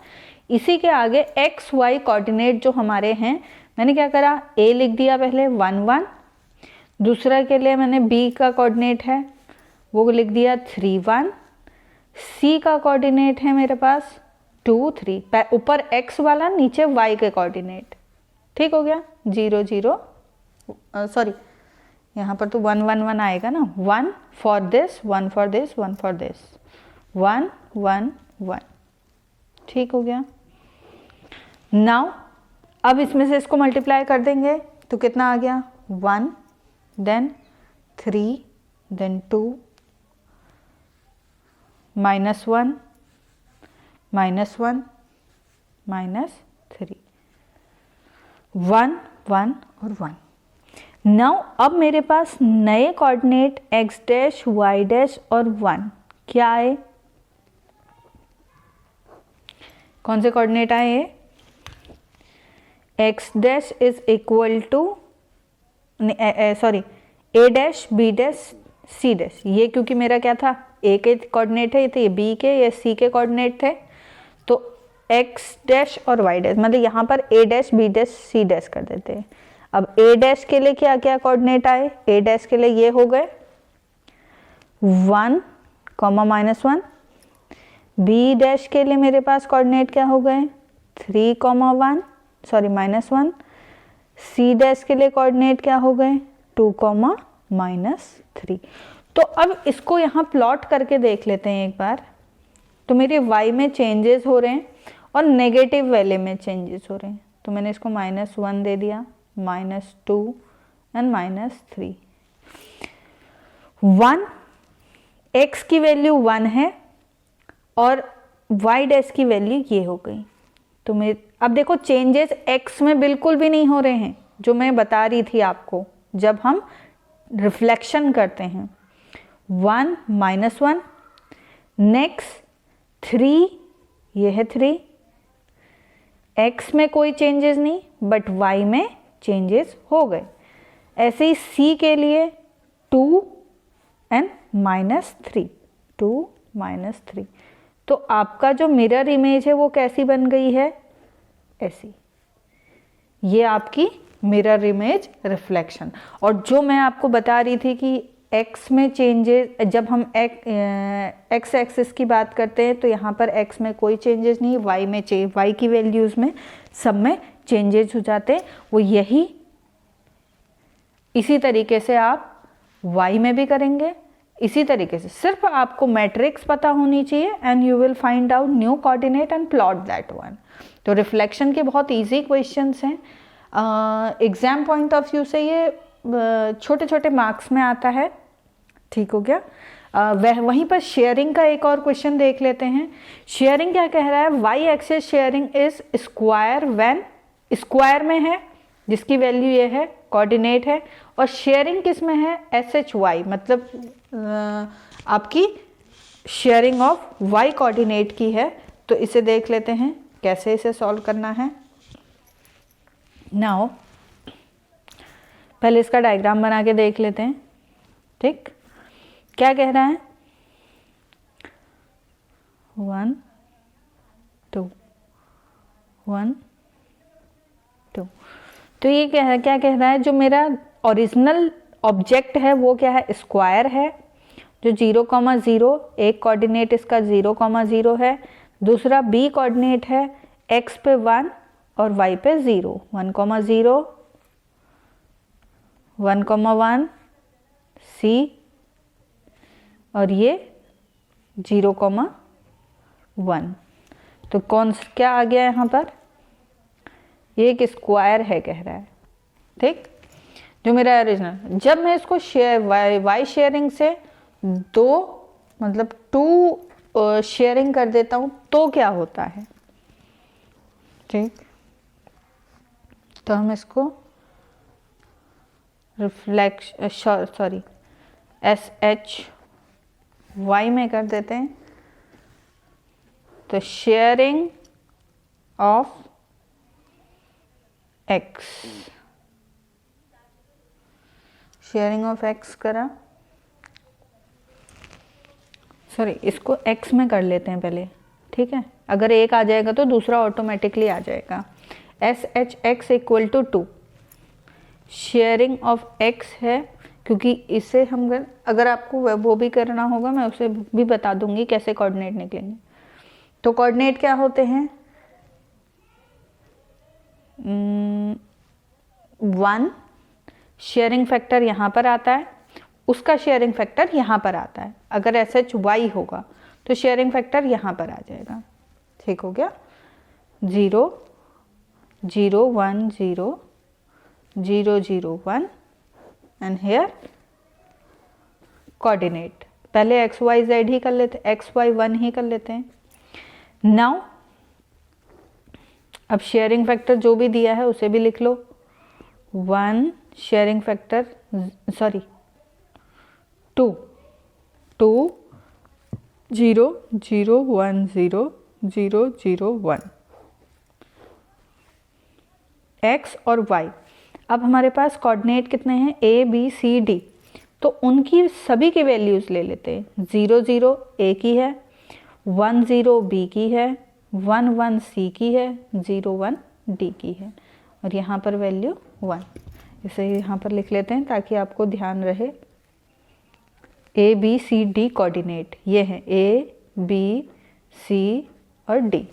इसी के आगे x y कोऑर्डिनेट जो हमारे हैं, मैंने क्या करा, a लिख दिया पहले 1 1, दूसरा के लिए मैंने b का कोऑर्डिनेट है वो लिख दिया 3 1, c का कोऑर्डिनेट है मेरे पास 2 3, ऊपर x वाला, नीचे y के कोऑर्डिनेट। ठीक हो गया, 0 0, सॉरी यहाँ पर तो 1 1 1 आएगा ना, 1 for this 1 for this 1 for this, 1 1 1। ठीक हो गया। नाउ अब इसमें से इसको मल्टीप्लाई कर देंगे तो कितना आ गया, 1 देन 3 देन 2 -1 -1 -3, 1 1 और 1। नाउ अब मेरे पास नए coordinate x dash y dash और 1 क्या आए? कौन से कोऑर्डिनेट आए? x dash is equal to sorry a dash b dash c dash. ये क्योंकि मेरा क्या था, a के कोऑर्डिनेट है, ये b के या c के कोऑर्डिनेट थे, तो x डैश और y डैश, मतलब यहाँ पर a dash b dash c dash कर देते हैं। अब a डैश के लिए क्या क्या कोऑर्डिनेट आए? a डैश के लिए ये हो गए 1, -1। b डैश के लिए मेरे पास कोऑर्डिनेट क्या हो गए? 3, 1 सॉरी -1। c डैश के लिए कोऑर्डिनेट क्या हो गए? 2, -3। तो अब इसको यहाँ प्लॉट करके देख लेते हैं एक बार। तो मेरे y में चेंजेस हो रहे हैं और नेगेटिव वैल्यू में चेंजेस हो रहे हैं, तो मैंने इसको -1 दे दिया, -2 एंड -3। 1 x की वैल्यू 1 है और y डैश की वैल्यू ये हो गई। तो मैं अब देखो चेंजेस x में बिल्कुल भी नहीं हो रहे हैं, जो मैं बता रही थी आपको जब हम रिफ्लेक्शन करते हैं। 1 -1, नेक्स्ट 3, ये है 3, x में कोई चेंजेस नहीं बट y में चेंजेस हो गए। ऐसे ही c के लिए 2 एंड -3, 2 -3। तो आपका जो मिरर इमेज है वो कैसी बन गई है? ऐसी। ये आपकी मिरर इमेज रिफ्लेक्शन। और जो मैं आपको बता रही थी कि x में चेंजेस, जब हम x एक्सिस की बात करते हैं तो यहाँ पर x में कोई चेंजेस नहीं, y में y की वैल्यूज़ में सब में चेंजेस हो जाते हैं। वो यही इसी तरीके से आप y में भी करेंगे। इसी तरीके से सिर्फ आपको मैट्रिक्स पता होनी चाहिए and you will find out new coordinate and plot that one. तो रिफ्लेक्शन के बहुत इजी क्वेश्चंस हैं। एग्जाम पॉइंट ऑफ व्यू से ये छोटे छोटे मार्क्स में आता है। ठीक हो गया। वहीं पर शेयरिंग का एक और क्वेश्चन देख लेते हैं। शेयरिंग क्या कह रहा है? Y axis sharing is square when, square में है जिसकी वैल्यू ये है, कोऑर्डिनेट है, और शेयरिंग किस में है? SHY, मतलब आपकी शेयरिंग ऑफ y कोऑर्डिनेट की है। तो इसे देख लेते हैं कैसे इसे सॉल्व करना है। नाउ पहले इसका डायग्राम बना के देख लेते हैं। ठीक, क्या कह रहा है? 1 2 1 2। तो ये क्या कह रहा है? जो मेरा ओरिजिनल ऑब्जेक्ट है वो क्या है? स्क्वायर है। जो 0, 0, एक कोऑर्डिनेट इसका 0, 0 है, दूसरा b कोऑर्डिनेट है, x पे 1 और y पे 0, 1, 0, 1, 1 c, और ये 0, 1। तो क्या आ गया यहाँ पर? ये एक स्क्वायर है कह रहा है। ठीक, जो मेरा ओरिजिनल, जब मैं इसको वाई शेयरिंग से 2 मतलब 2 शेयरिंग कर देता हूँ तो क्या होता है? ठीक, तो हम इसको SHY में कर देते हैं। तो sharing of x, sharing of x करा, सॉरी इसको x में कर लेते हैं पहले। ठीक है, अगर एक आ जाएगा तो दूसरा ऑटोमेटिकली आ जाएगा। SHX equal to 2, sharing of x है, क्योंकि इसे हम अगर आपको वो भी करना होगा मैं उसे भी बता दूंगी कैसे कोऑर्डिनेट निकलेंगे। तो कोऑर्डिनेट क्या होते हैं? 1 शेयरिंग फैक्टर यहाँ पर आता है, उसका शेयरिंग फैक्टर यहाँ पर आता है। अगर SHY होगा तो शेयरिंग फैक्टर यहाँ पर आ जाएगा। ठीक हो गया। 0, 0, 1, 0, 0, 0, 1 एंड हेयर कोऑर्डिनेट पहले एक्स वाई जेड ही कर लेते, एक्स वाई 1 ही कर लेते हैं। नाउ अब शेयरिंग फैक्टर जो भी दिया है उसे भी लिख लो। 1 शेयरिंग फैक्टर, सॉरी 2 0 0 1 0 0 0 1 x और y। अब हमारे पास कोऑर्डिनेट कितने हैं, a b c d, तो उनकी सभी की वैल्यूज ले लेते हैं। 0 0 a की है, 1 0 b की है, 1 1 c की है, 0 1 d की है, और यहाँ पर वैल्यू 1। इसे यहाँ पर लिख लेते हैं ताकि आपको ध्यान रहे। a b c d coordinate ये है, a b c और d।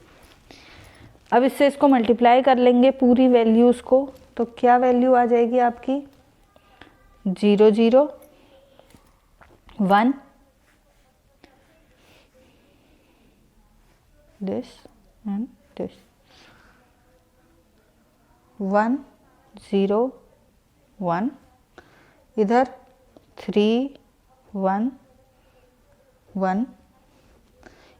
अब इससे इसको मल्टीप्लाई कर लेंगे पूरी वैल्यूज़ को, तो क्या वैल्यू आ जाएगी आपकी, 0 0 1 दिस एंड दिस, 1 0 1, इधर 3 1 1।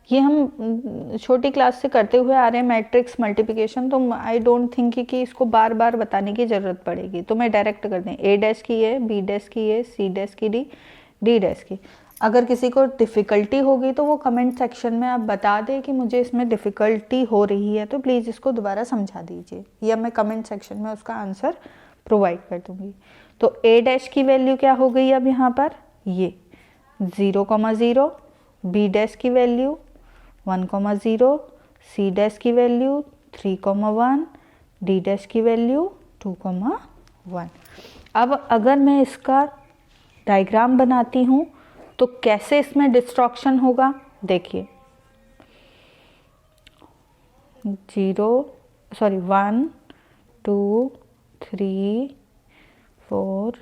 ये हम छोटी क्लास से करते हुए आ रहे हैं मैट्रिक्स मल्टीप्लिकेशन, तो आई डोंट थिंक कि इसको बार बार बताने की ज़रूरत पड़ेगी, तो मैं डायरेक्ट कर दें। a डैश की है, b डैश की है, c डैश की d डैश की। अगर किसी को डिफ़िकल्टी होगी तो वो कमेंट सेक्शन में आप बता दें कि मुझे इसमें डिफ़िकल्टी हो रही है, तो प्लीज़ इसको दोबारा समझा दीजिए, या मैं कमेंट सेक्शन में उसका आंसर प्रोवाइड कर दूँगी। तो a डैश की वैल्यू क्या हो गई अब यहाँ पर, ये 0 0, b डैश की वैल्यू 1 0, c डैश की वैल्यू 3 1, d डैश की वैल्यू 2 1। अब अगर मैं इसका डायग्राम बनाती हूँ तो कैसे इसमें डिस्ट्रक्शन होगा, देखिए 1 2 3 4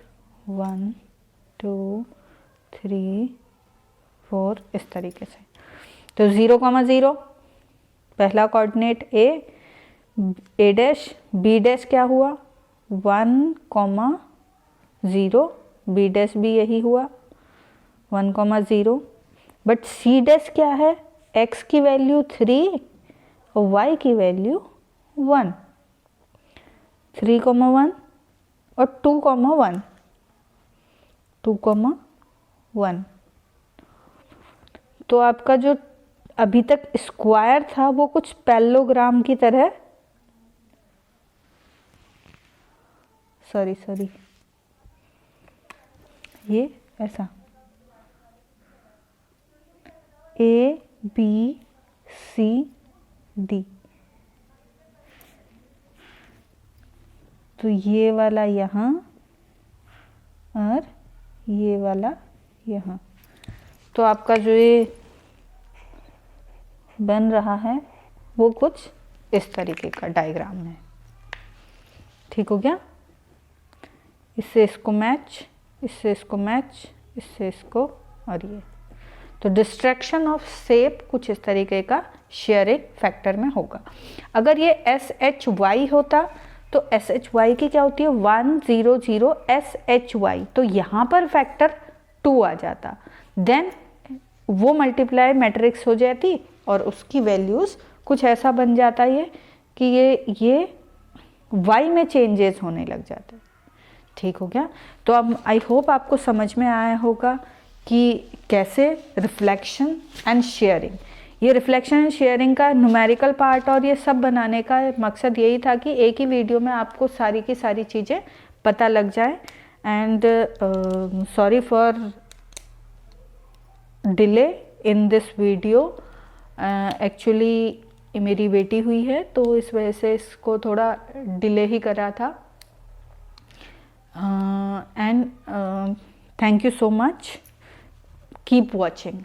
1 2 3 4 इस तरीके से। तो 0 0 पहला coordinate a dash, b dash क्या हुआ 1 0, b डैश भी यही हुआ 1 0, बट c डैश क्या है, x की वैल्यू 3 और y की वैल्यू 1, 3 1 और 2 1, 2 1। तो आपका जो अभी तक स्क्वायर था वो कुछ पैरेललोग्राम की तरह, सॉरी ये ऐसा a b c d, तो ये वाला यहाँ और ये वाला यहाँ, तो आपका जो ये बन रहा है वो कुछ इस तरीके का डायग्राम है। ठीक हो गया, इससे इसको मैच, इससे इसको मैच, इससे इसको, और ये तो डिस्ट्रैक्शन ऑफ शेप कुछ इस तरीके का शेयरिंग फैक्टर में होगा। अगर ये SHY होता तो SHY की क्या होती है 1 0 0 SHY, तो यहाँ पर फैक्टर 2 आ जाता, देन वो मल्टीप्लाई मैट्रिक्स हो जाती और उसकी वैल्यूज़ कुछ ऐसा बन जाता है कि ये y में चेंजेस होने लग जाते हैं। ठीक हो गया, तो अब आई होप आपको समझ में आया होगा कि कैसे रिफ्लेक्शन एंड शेयरिंग, ये रिफ्लेक्शन एंड शेयरिंग का न्यूमेरिकल पार्ट और ये सब बनाने का मकसद यही था कि एक ही वीडियो में आपको सारी की सारी चीज़ें पता लग जाए। And sorry for delay in this video, actually मेरी बेटी हुई है तो इस वजह से इसको थोड़ा डिले ही करा था। And thank you so much, keep watching.